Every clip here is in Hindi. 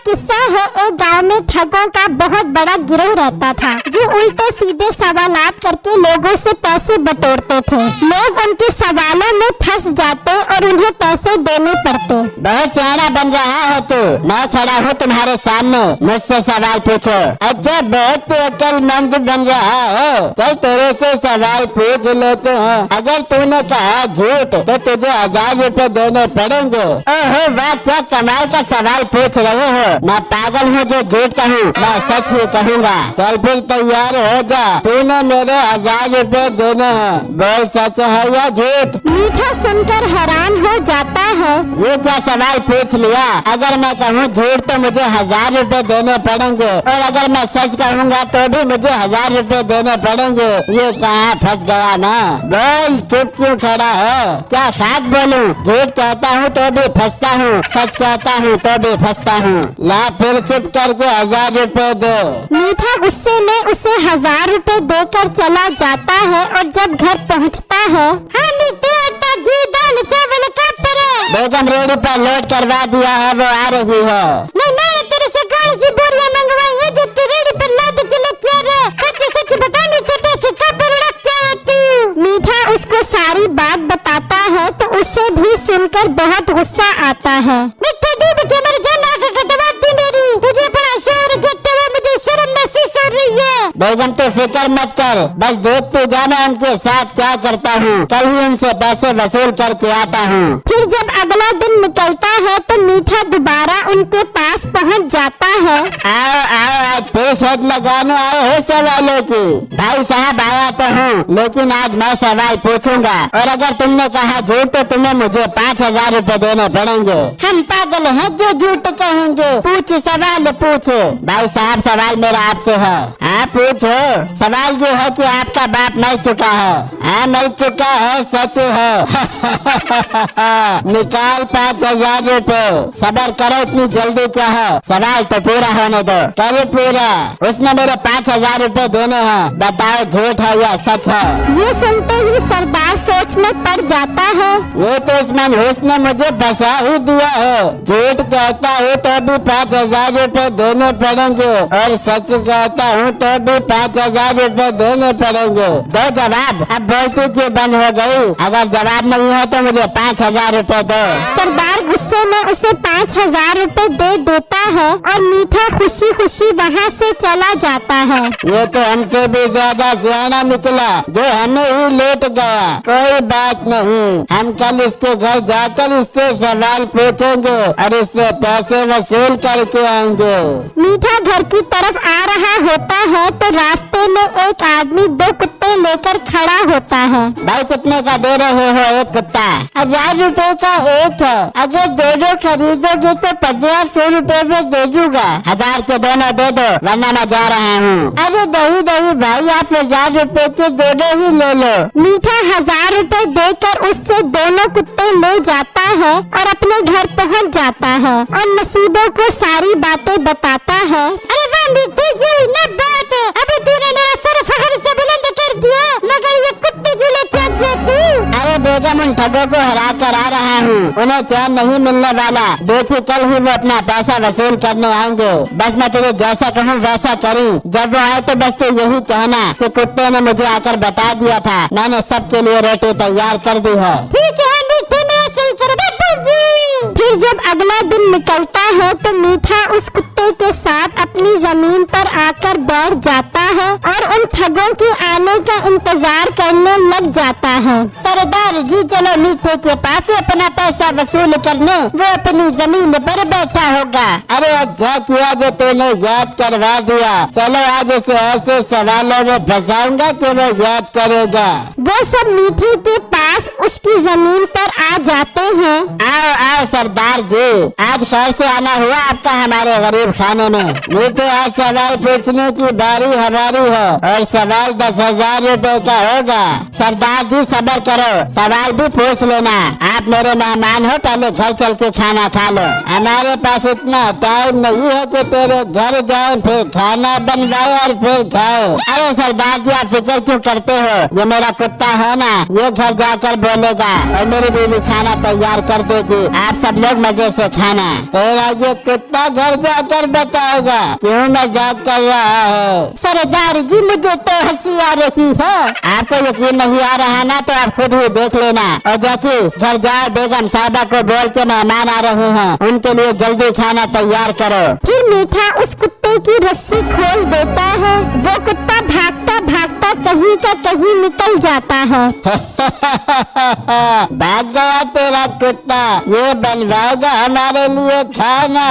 किस्सा है। एक गांव में ठगों का बहुत बड़ा गिरोह रहता था, जो उल्टे सीधे सवालात करके लोगों से पैसे बटोरते थे। लोग उनके सवालों में फंस जाते और उन्हें पैसे देने पड़ते। बहुत सियाना बन रहा है तू। मैं खड़ा हूँ तुम्हारे सामने, मुझसे सवाल पूछो। अच्छा, बहुत अक्लमंद बन रहा है। चल तेरे से सवाल पूछ लेते हैं। अगर तूने कहा झूठ तो तुझे 1000 रुपए देने पड़ेंगे। ओहो वाह, क्या कमाल का सवाल पूछ रहे हो। मैं पागल हूँ जो झूठ कहूँ, मैं सच ही कहूँगा। चल फिर तैयार हो जा, तूने मेरे 1000 रुपए देने हैं। बोल सच है या झूठ? मीठा सुनकर हैरान हो जाता है। ये क्या सवाल पूछ लिया। अगर मैं कहूँ झूठ तो मुझे 1000 रुपए देने पड़ेंगे, और अगर मैं सच कहूँगा तो भी मुझे 1000 रुपए देने पड़ेंगे। ये कहाँ फंस गया मैं। बोल, चुप क्यों खड़ा है? क्या खाक बोलूं? झूठ कहता हूँ तो भी फंसता हूँ, सच कहता हूँ तो भी फंसता हूँ। ला फिर चुप करके 1000 रुपए दे। मीठा गुस्से में उसे 1000 रुपए देकर चला जाता है, और जब घर पहुँचता है, हाँ मीठे आटा घी दाल चावल का तरह बेगम रेडी पर लोड करवा दिया है, वो आ रही है। नहीं, मैंने तेरे से कौन सी बोरियां मंगवाई है जो तू रेडी पर लाद के लेके आ रहा है? सच सच बता, मीठे पैसे कब रख के आया तू? मीठा उसको सारी बात बताता है तो उसे भी सुनकर बहुत गुस्सा आता है। मीठे दूध के मर जाना का कटवा दी मेरी, तुझे बड़ा शोर कहते हुए मुझे शर्म महसूस हो रही है। बेगम तो फिक्र मत कर, बस देखते जा मैं उनके साथ क्या करता हूँ। कल ही उनसे पैसे वसूल करके आता हूँ। फिर जब अगला दिन निकलता है तो मीठा दोबारा उनके पास पहुंच जाता है। आओ आओ, आज फिर शर्त लगाने आए हो सवालों की। भाई साहब आया तो हूँ, लेकिन आज मैं सवाल पूछूंगा, और अगर तुमने कहा झूठ तो तुम्हें मुझे 5000 रुपए देने पड़ेंगे। हम पागल हैं जो झूठ कहेंगे। पूछ सवाल पूछ। भाई साहब सवाल मेरा आपसे है। हाँ पूछो। सवाल ये है कि आपका बाप मर चुका है। हाँ मर चुका है, सच है। निकाल 5000 रुपए। सबर करो, इतनी जल्दी क्या है। सवाल तो पूरा होने दो। करो पूरा। उसने मेरे 5000 रुपए देने हैं। बताओ झूठ है या सच है? ये सुनते ही सरदार सोच में पड़ जाता है। ये तो इस मनहूस ने मुझे फंसा ही दिया है। झूठ कहता हूँ तो भी 5000 रुपए देने पड़ेंगे, और सच कहता हूँ तो भी 5000 रुपए देने पड़ेंगे। दो जवाब। अब बोलती क्यों बंद हो गई? अगर जवाब नहीं है तो मुझे 5000 रुपए दो। सरदार गुस्से में उसे 5000 रुपए दे देता है, और मीठा खुशी खुशी वहाँ से चला जाता है। ये तो हमसे भी ज्यादा सियाना निकला, जो हमें ही लूट गया। कोई बात नहीं, हम कल इसके घर जाकर इससे सवाल पूछेंगे और इससे पैसे वसूल करके आएंगे। मीठा घर की तरफ आ रहा होता है तो रास्ते में एक आदमी 2 कुत्ते लेकर खड़ा होता है। भाई कितने का दे रहे हो एक कुत्ता? 1000 रुपए का एक है। अगर दोनों खरीदोगे तो 1500 रुपए में दे दूंगा। 1000 के दोनों दे दो, वरना मैं जा रहा हूँ। अरे नहीं नहीं भाई, आप 1000 रुपए के दोनों ही ले लो। मीठा 1000 रुपए देकर उससे दोनों कुत्ते ले जाता है और अपने घर पहुंच जाता है, और नसीबों को सारी बातें बताता है। अरे वाह मीठे, ये ना बात है। अबे तूने मेरा सर फखर से बुलंद कर दिया, मगर ये कुत्ते जो लेके आ गया तू। अरे बेगम, उन ठगों को हरा कर आ रहा हूँ, उन्हें चैन नहीं मिलने वाला। देखिए कल ही वो अपना पैसा वसूल करने आएंगे। बस मैं तुझे जैसा कहूँ वैसा करी। जब वो आए तो बस तू यही कहना कि कुत्ते ने मुझे आकर बता दिया था, मैंने सबके लिए रोटी तैयार कर दी है। ठीक है मीठे, मैं ऐसे ही कर दूंगी। फिर जब अगला दिन निकलता है तो मीठा उस कुत्ते के साथ अपनी जमीन पर आकर बैठ जाता है और उन ठगों के आने का इंतजार करने लग जाता है। सरदार जी चलो मीठे के पास अपना पैसा वसूल करने, वो अपनी जमीन पर बैठा होगा। अरे अच्छा किया जो तूने याद करवा दिया। चलो आज उसे ऐसे सवालों में फंसाऊंगा कि वो याद करेगा। वो सब मीठे के पास उसकी जमीन पर आ जाते हैं। आओ आओ सरदार जी, आज खैर से आना हुआ आपका हमारे गरीब खाने में। मीठे आज सवाल पूछने की बारी हमारी है, और सवाल 10,000 रुपए का होगा। सरदार जी सब्र करो, सवाल भी पूछ लेना। आप मेरे मेहमान हो, पहले घर चल के खाना खा लो। हमारे पास इतने इतना टाइम नहीं है कि तेरे घर जाए फिर खाना बनवाए और फिर खाए। अरे सरदार जी आप फिक्र क्यों करते हो, ये मेरा कुत्ता है ना, ये घर जाकर बोलेगा और मेरी बीवी खाना तैयार कर देगी, आप सब लोग मजे से खाना। तेरा ये कुत्ता घर जाकर बताएगा क्यों मजाक कर रहा है। सरदार जी मुझे तो हंसी आ रही है। आपको यकीन नहीं आ रहा ना तो आप खुद ही देख लेना। और जैकी घर जाओ, बेगम साहबा को बोल के मेहमान आ रहे हैं, उनके लिए जल्दी खाना तैयार करो। फिर मीठा उस कुत्ते की रस्सी खोल देता है। वो कुत्ता भागता भागता कहीं का कहीं निकल जाता है। भाग गया तेरा कुत्ता, ये बनवाएगा हमारे लिए खाना।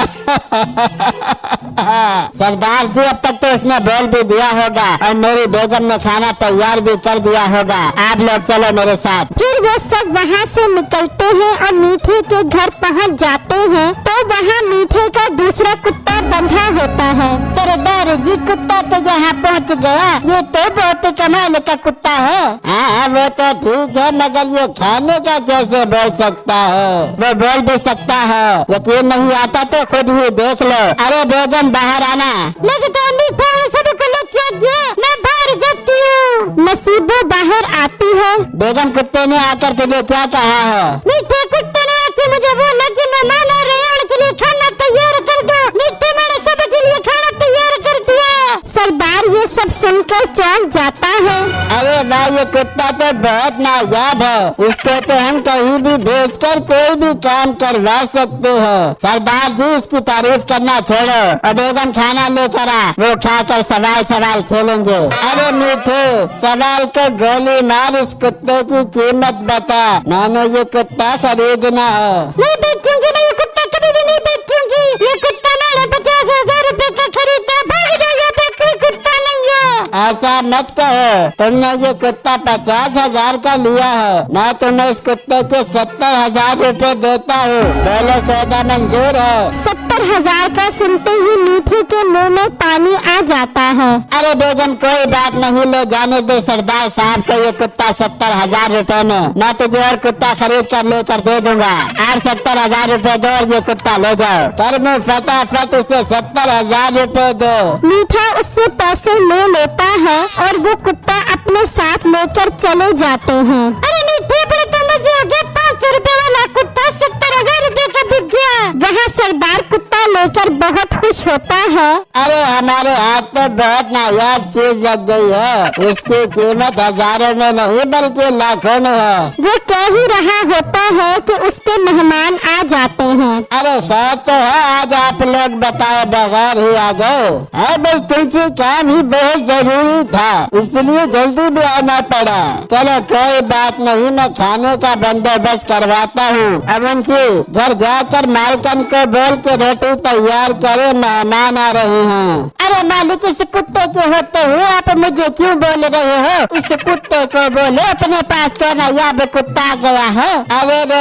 सरदार जी अब तक तो उसने बोल भी दिया होगा और मेरी बेगम ने खाना तैयार भी कर दिया होगा। आप लोग चलो मेरे साथ। फिर वो सब वहाँ से निकलते हैं और मीठे के घर पहुँच जाते हैं तो वहाँ मीठे का दूसरा कुत्ता बंधा होता है। सरदार जी कुत्ता तो यहाँ पहुँच गया, ये तो बहुत कमाल का कुत्ता है। हाँ वो तो ठीक है, मगर ये खाने का कैसे बोल सकता है? वो बोल भी सकता है, यकीन नहीं आता तो खुद ही देख लो। अरे बेगम बाहर आना। लगता है मीठा सबको लेके गया, मैं बाहर जाती हूँ। नसीबो बाहर आती है। बेगम कुत्ते ने आकर तुझे क्या कहा है? मीठे कुत्ते ने आके मुझे बोला कि मेहमान आ रहे हैं, उनके लिए खाना तैयार कर दो। मीठे मैंने सबके लिए खाना तैयार कर दिया। सरदार ये सब सुनकर चौंक जाता है। अरे भाई ये कुत्ता तो बहुत नायाब है, इसको तो हम कहीं भी भेजकर कोई भी काम करवा सकते हैं। सरदार जी इसकी तारीफ करना छोड़ो और बेगम खाना लेकर आ, वो खाकर सवाल सवाल खेलेंगे। अरे मीठे सवाल को गोली मार, इस कुत्ते की कीमत बता, मैंने ये कुत्ता खरीदना है। नहीं बेचूंगी, मैं ये कुत्ता कभी भी नहीं बेचूंगी। ये कुत्ता मैंने 50,000 रुपए का खरीदा। भाग जाओ, यहाँ पे कोई कुत्ता नहीं है। ऐसा मत कहो, तुमने ये कुत्ता 50,000 का लिया है, मैं तुम्हें इस कुत्ते के 70,000 रुपए देता हूँ। बोलो सौदा मंजूर है? 70,000 का सुनते ही मीठे के मुंह में पानी आ जाता है। अरे बेगम कोई बात नहीं, ले जाने दे सरदार साहब को ये कुत्ता 70,000 रुपए में। मैं तुझे और कुत्ता खरीद कर लेकर दे दूंगा। आप 70,000 रुपए दो और ये कुत्ता ले जाओ। कर मुँह फटाफट उसे 70,000 रुपए दे। मीठा उससे पैसे ले लेता है और वो कुत्ता अपने साथ लेकर चले जाते हैं। अरे मीठे बड़े तो मजे हो गए, 500 रुपए वाला कुत्ता 70,000 रुपए का बिक गया। वहाँ सरदार कुत्ता लेकर बहुत खुश होता है। अरे हमारे हाथ तो बहुत नायाब चीज लग गई है, इसकी कीमत हजारों में नहीं बल्कि लाखों में है। वो कह ही रहा होता है कि उसके मेहमान आ जाते हैं। अरे खैर तो है, आज आप लोग बताए बगैर ही आ गए। है भाई, तुमसे काम ही बहुत जरूरी था, इसलिए जल्दी भी आना पड़ा। चलो कोई बात नहीं, मैं खाने का बंदोबस्त करवाता हूँ। अब उनसे घर जाकर मालकन को बोल के रोटी तैयार करे, मेहमान आ रहे हैं। अरे मालिक, इस कुत्ते के होते हुए आप मुझे क्यों बोल रहे हो? इस कुत्ते को बोलो अपने पास तो नायाब कुत्ता आ गया है। अरे रे,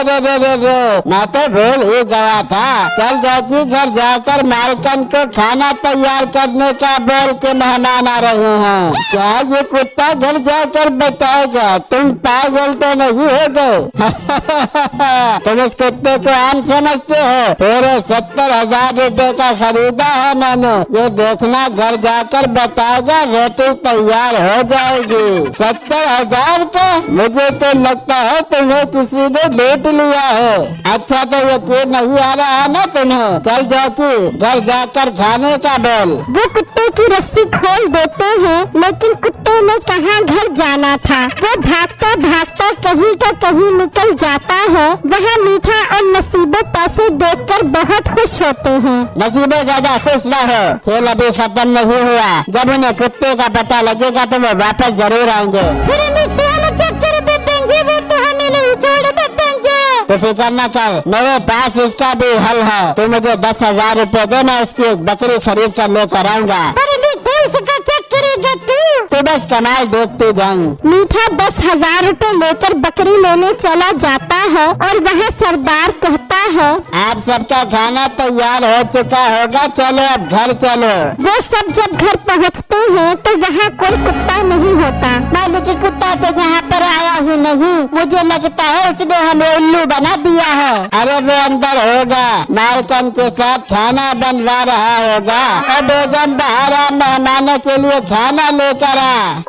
मैं तो भूल ही गया था। चल जाती, घर जाकर मालकन को खाना तैयार करने का बोल के मेहमान आ रहे हैं। क्या ये कुत्ता घर जाकर बताएगा? तुम पागल तो नहीं हो गए? तुम इस कुत्ते को आम समझते हो? पूरे 70,000 रुपए का खरीदा है मैंने, ये देखना घर जाकर बताएगा, रोटी तैयार हो जाएगी। 70,000 का? मुझे तो लगता है तुम्हें किसी ने लूट लिया है। अच्छा तो यकीन नहीं आ रहा ना तुम्हें? चल जाती, घर जाकर खाने का बोल। वो कुत्ते की रस्सी खोल देते हैं, लेकिन कुत्ते ने कहाँ घर जाना था। वो भागता भागता कहीं का कहीं निकल जाता है। वहाँ मीठा और नसीबो पैसे देखकर बहुत खुश होते हैं। नसीबो ज्यादा खुश ना हो, खेल अभी खत्म नहीं हुआ। जब उन्हें कुत्ते का पता लगेगा तो वो वापस जरूर आएंगे। अरे मीठे हमें क्या कर देंगे, वो तो हमें नहीं छोड़ देंगे। तो फिक्र न कर, मेरे पास इसका भी हल है। तू मुझे 10,000 रुपए दे, मैं उसकी एक बकरी खरीद कर लेकर आऊंगा। अरे मीठे उसका क्या करेगा तू? तू बस कमाल देखती जाई। मीठा 10,000 रुपए लेकर बकरी लेने चला जाता है और वहाँ सरदार कहता है, आप सबका खाना तैयार हो चुका होगा, चलो अब घर चलो। वो सब जब घर पहुँचते हैं तो वहाँ कोई कुत्ता नहीं होता। मालिक कुत्ता तो यहाँ पर आया ही नहीं, मुझे लगता है उसने हमें उल्लू बना दिया है। अरे वो अंदर होगा, मालकन के साथ खाना बनवा रहा होगा और बेगम बहारा मेहमानों के लिए खाना लेकर आ।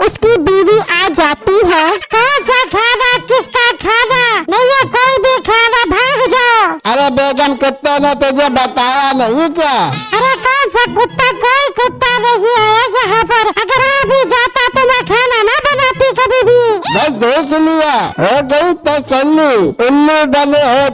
उसकी बीवी आ जाती है। कौन सा खाना, किसका खाना? नहीं है कोई भी खाना, भाग जाओ। अरे बेगम कुत्ते ने तुझे बताया नहीं क्या? अरे कौन सा कुत्ता, कोई कुत्ता नहीं आया यहाँ पर। अगर आ भी जाता तो मैं खाना ना बनाती कभी भी। बस देख लिया, हो गई तसल्ली। उल्लू बने हो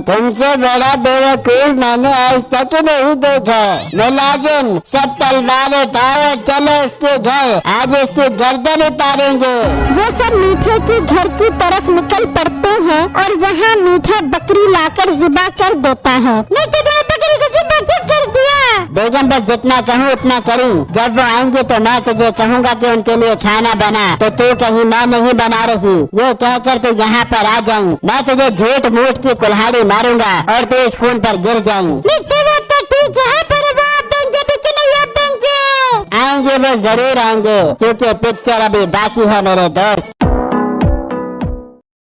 तुमसे बड़ा बेवकूफ मैंने आज तक नहीं देखा। मुलाजिम सब तलवार उठाओ, चलो उसके घर, आज उसकी गर्दन उतारेंगे। वो सब मीठे के घर की तरफ निकल पड़ते हैं और वहाँ मीठा बकरी लाकर ज़िबा कर देता है। नहीं तुझे बकरी को ज़िबा क्यों कर दिया? बेगम बस जितना कहूँ उतना करी। जब वो आएंगे तो मैं तुझे कहूँगा कि उनके लिए खाना बना, तो तू कहीं मैं नहीं बना रही ये कहकर तू यहाँ पर आ जाई। मैं तुझे झूठ मूठ की कुल्हाड़ी मारूंगा और तू इस खून पर गिर जाई। तो ठीक है, पर वो आएंगे भी कि नहीं आएंगे? आएंगे, वो जरूर आएंगे, क्योंकि पिक्चर अभी बाकी है मेरे दोस्त।